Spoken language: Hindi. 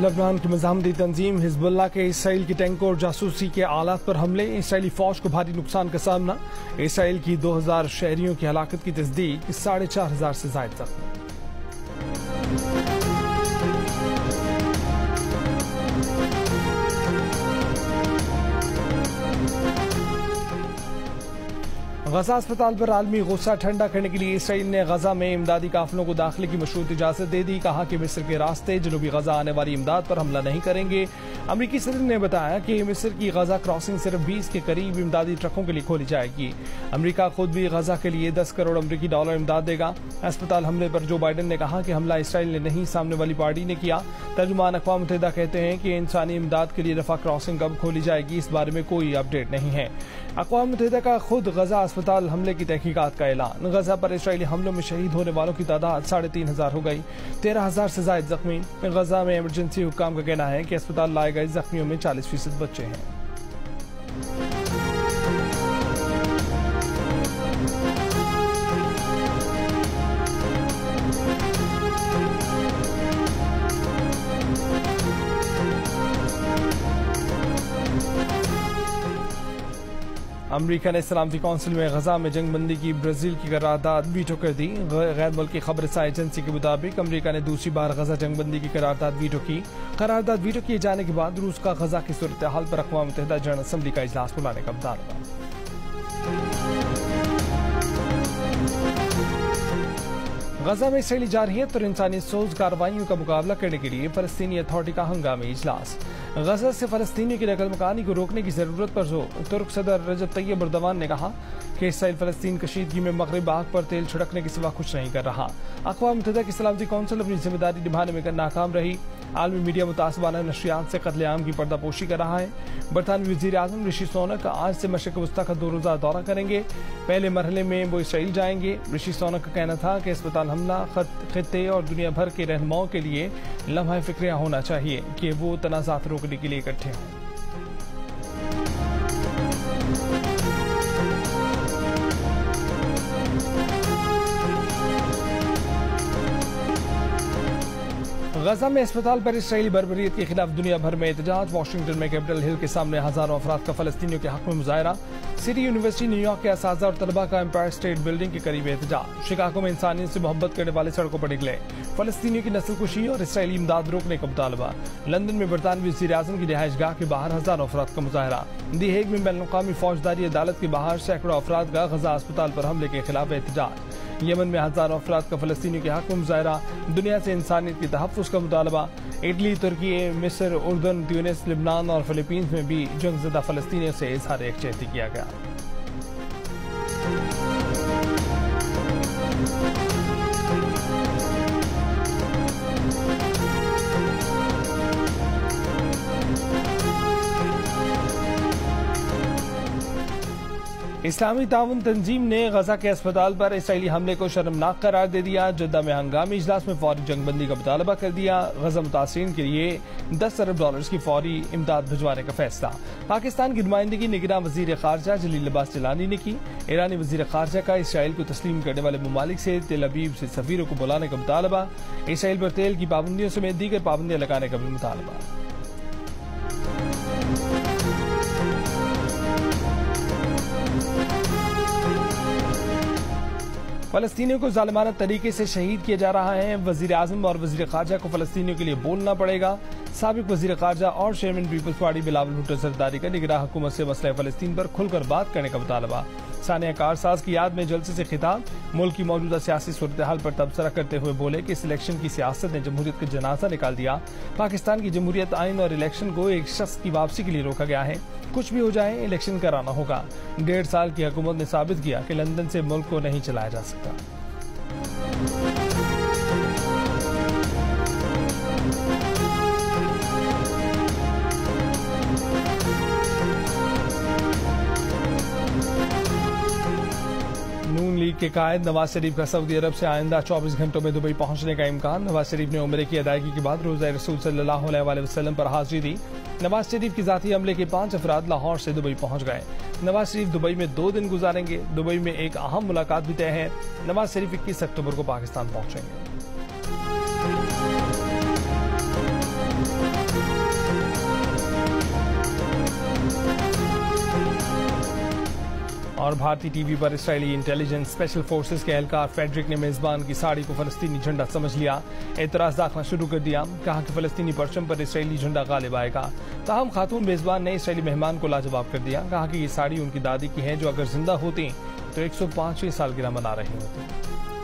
लबनान की मज़ाहमती तंजीम हिजबुल्लाह के इसराइल की टैंकों और जासूसी के आलात पर हमले, इसराइली फौज को भारी नुकसान का सामना। इसराइल की 2000 शहरियों की हलाकत की तस्दीक, 4500 से ज़ायद जख्मी। गजा अस्पताल पर आलमी गुस्सा ठंडा करने के लिए इसराइल ने गजा में इमदादी काफिलों को दाखिले की मशरूत इजाजत दे दी। कहा कि मिस्र के रास्ते जनूबी गजा आने वाली इमदाद पर हमला नहीं करेंगे। अमरीकी सदर ने बताया कि मिस्र की गजा क्रॉसिंग सिर्फ 20 के करीब इमदादी ट्रकों के लिए खोली जाएगी। अमरीका खुद भी गजा के लिए $10 करोड़ अमरीकी डॉलर इमदाद देगा। अस्पताल हमले पर जो बाइडन ने कहा कि हमला इसराइल ने नहीं, सामने वाली पार्टी ने किया। तर्जुमान अक़वाम मुत्तहिदा कहते हैं कि इंसानी इमदाद के लिए रफा क्रॉसिंग कब खोली जाएगी, इस बारे में कोई अपडेट नहीं है। अक़वाम मुत्तहिदा का खुद गजा अस्पताल हमले की तहकीकात का ऐलान। गजा पर इसराइली हमलों में शहीद होने वालों की तादाद 3500 हो गई, 13000 से ज़ायद जख्मी। गजा में इमरजेंसी हुक्काम का कहना है कि अस्पताल लाए गए जख्मियों में 40% बच्चे हैं। अमरीका ने सलामती कौंसिल में गजा में जंगबंदी की ब्राजील की करारदाद वीटो कर दी। गैर मुल्की खबर रसा एजेंसी के मुताबिक अमरीका ने दूसरी बार गजा जंगबंदी की करारदाद वीटो की। करारदाद वीटो किए जाने के बाद रूस का गजा की सूरत हाल पर अक़वाम मुत्तहिदा जनरल असम्बली का इजलास बुलाने का मुतालबा। गजा में इसराइली जारहियत और इंसानियत सोज कार्रवाइयों का मुकाबला करने के लिए फलस्तीनी अथॉरिटी का हंगामी इजलास। गजा से फलस्तीनियों की नकल मकानी को रोकने की जरूरत पर जोर। तुर्क सदर रजब तैयब एर्दोगान ने कहा कि इसराइल फलस्तीन कशीदगी में मगरिब आग पर तेल छिड़कने के सिवा कुछ नहीं कर रहा। अक़वाम मुत्तहिदा की सलामती कौंसिल अपनी जिम्मेदारी निभाने में नाकाम रही। आलमी मीडिया मुतासिबाना नशरियात से कत्लेआम की पर्दापोशी कर रहा है। बरतानवी वज़ीर आज़म ऋषि सुनक आज से मशरिक़ वस्ता का 2 रोज़ा दौरा करेंगे। पहले मरहले में वो इसराइल जाएंगे। ऋषि सुनक का कहना था कि अस्पताल हमला खित्ते और दुनिया भर के रहनुमाओं के लिए लम्हा फ़िक्रिया होना चाहिए कि वो तनाज़ात रोकने के लिए इकट्ठे हों। गजा में अस्पताल पर इसराइली बर्बरियत के खिलाफ दुनिया भर में एहतजाज। वाशिंगटन में कैपिटल हिल के सामने हजारों अफराद का फलस्तीनियों के हक में मुजाहरा। सिटी यूनिवर्सिटी न्यूयॉर्क के असातिज़ा और तलबा का एम्पायर स्टेट बिल्डिंग के करीब एहतजाज। शिकागो में इंसानियत से मोहब्बत करने वाले सड़कों पर निकले। फलस्तीनियों की नस्लकुशी और इसराइली इमदाद रोकने का मुतालबा। लंदन में बरतानवी वज़ीर आज़म की रिहाइशगाह के बाहर हजारों अफराद का मुजाहरा। दी हेग में बैनुल-अक़वामी फौजदारी अदालत के बाहर सैकड़ों अफराद का गजा अस्पताल पर हमले के खिलाफ एहतजाज। यमन में हजारों अफराद का फलस्तीनियों के हक में मुजाहरा। दुनिया से इंसानियत के तहफ़्फ़ुज़ का मुतालबा। इटली, तुर्की, मिस्र, उर्दन, ट्यूनिस, लिबनान और फिलीपींस में भी जंगज़दा फलस्तीनियों से इज़हार यकजहती किया गया। इस्लामी ताउन तंजीम ने गजा के अस्पताल पर इसराइली हमले को शर्मनाक करार दे दिया। जद्दा में हंगामी इजलास में फौरी जंगबंदी का मुतालबा कर दिया। गजा मुतासिरीन के लिए $10 अरब की फौरी इमदाद भिजवाने का फैसला। पाकिस्तान की नुमाइंदगी निगरान वजीर खारजा जलील अब्बास जिलानी ने की। ईरानी वजीर खारजा का इसराइल को तस्लीम करने वाले ममालिक से तेल अवीव से सफीरों को बुलाने का मुतालबा। इसराइल पर तेल की पाबंदियों समेत दीगर पाबंदियां लगाने का भी मुतालबा। फलस्तीनियों को जालिमाना तरीके से शहीद किया जा रहा है। वजीर आज़म और वजीर खारजा को फलस्तीनियों के लिए बोलना पड़ेगा। साबिक वजीर खारजा और चेयरमैन पीपल्स पार्टी बिलावल भुट्टो सरदारी का निगरान हुकूमत से मसले फलस्तीन पर खुलकर बात करने का मुतालबा। सानिया कारसाज की याद में जलसे से खिताब। मुल्क की मौजूदा सियासी सूरत हाल पर तबसरा करते हुए बोले कि इस इलेक्शन की सियासत ने जमहूरियत का जनाजा निकाल दिया। पाकिस्तान की जमहूरियत आइन और इलेक्शन को एक शख्स की वापसी के लिए रोका गया है। कुछ भी हो जाए, इलेक्शन कराना होगा। 1.5 साल की हुकूमत ने साबित किया कि लंदन से मुल्क को नहीं चलाया जा सकता। नून लीग के कायद नवाज शरीफ का सऊदी अरब से आइंदा 24 घंटों में दुबई पहुंचने का इम्कान। नवाज शरीफ ने उम्रे की अदायगी के बाद रोज़ा रसूल सल्लल्लाहु अलैहि वसल्लम पर हाजिरी दी। नवाज शरीफ की जाती अमले के 5 अफराद लाहौर से दुबई पहुंच गए। नवाज शरीफ दुबई में 2 दिन गुजारेंगे। दुबई में एक अहम मुलाकात भी तय है। नवाज शरीफ 21 अक्टूबर को पाकिस्तान पहुंचेंगे। और भारतीय टीवी पर इसराइली इंटेलिजेंस स्पेशल फोर्सेस के एहलकार फेडरिक ने मेजबान की साड़ी को फलस्तीनी झंडा समझ लिया, एतराज दाखना शुरू कर दिया। कहा कि फलस्तीनी परचम पर इसराइली झंडा गालिब आएगा। ताहम खातून मेजबान ने इसराइली मेहमान को लाजवाब कर दिया। कहा कि ये साड़ी उनकी दादी की है जो अगर जिंदा होती तो 105वीं सालगिरह मना रही होती।